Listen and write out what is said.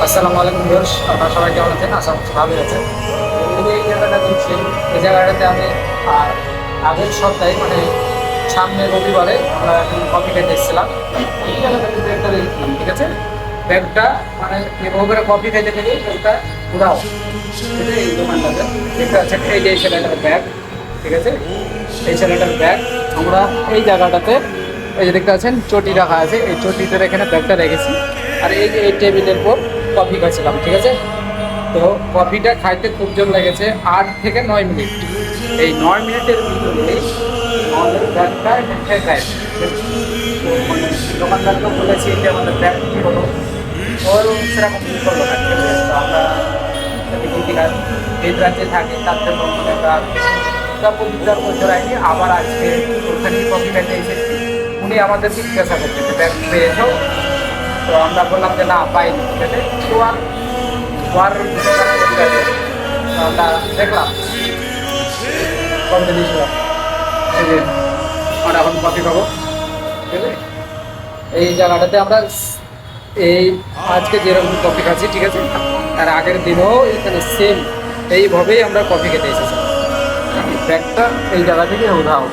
আসসালামু আলাইকুম ভিউয়ার্স, আপনারা সবাই কেমন আছেন? আশা করছি ভালোই আছেন। এই জায়গাটা দেখছেন, এই জায়গাটাতে আমি আগের সপ্তাহে মানে সামনে রবিবারে আমরা এখন কফি খেতে এসেছিলাম। এই জায়গাটা কিন্তু একটা দেখছিলাম, ঠিক আছে? ব্যাগটা মানে এভাবে করে কফি খাইতে গেলে ব্যাগটা ঘুরাও, ঠিক আছে? এই দোকানটাতে দেখতে পাচ্ছেন, এই যে এই ছেলেটার ব্যাগ, ঠিক আছে? এই ছেলেটার ব্যাগ আমরা এই জায়গাটাতে এই যে দেখতে পাচ্ছেন চটি রাখা আছে, এই চটিটার এখানে ব্যাগটা রেখেছি। আর এই যে এই টেবিলের উপর কফি খাচ্ছিলাম, ঠিক আছে? তো কফিটা খাইতে খুব জোর লেগেছে 8 থেকে 9 মিনিট। এই 9 মিনিটের ভিতরে আমাদের ব্যাগটা খেয়ে খায়। তো মানে দোকানদারকে বলেছি যে আমাদের ব্যাগ কী হলো, ওর সেরকম কী করলো না, ঠিক আছে? তো আমরা এই রাজ্যে থাকি, তার জন্য মানে উদ্ধার করতে পারিনি। আবার আজকে ওখানে কফি খাইতে এসেছি, উনি আমাদেরকে জিজ্ঞাসা করছে যে ব্যাগ পেয়েছো? তো আমরা বললাম যে না, পাইনি, ঠিক আছে? তো আর আমরা দেখলাম কমতে দিয়েছিলাম, এই যে আমরা এখন কফি খাবো, ঠিক আছে? এই জায়গাটাতে আমরা এই আজকে যেরকম কফি খাচ্ছি, ঠিক আছে, আর আগের দিনও এখানে সেম এইভাবেই আমরা কফি খেতে এসেছি। ব্যাগটা এই জায়গা থেকে উধাও।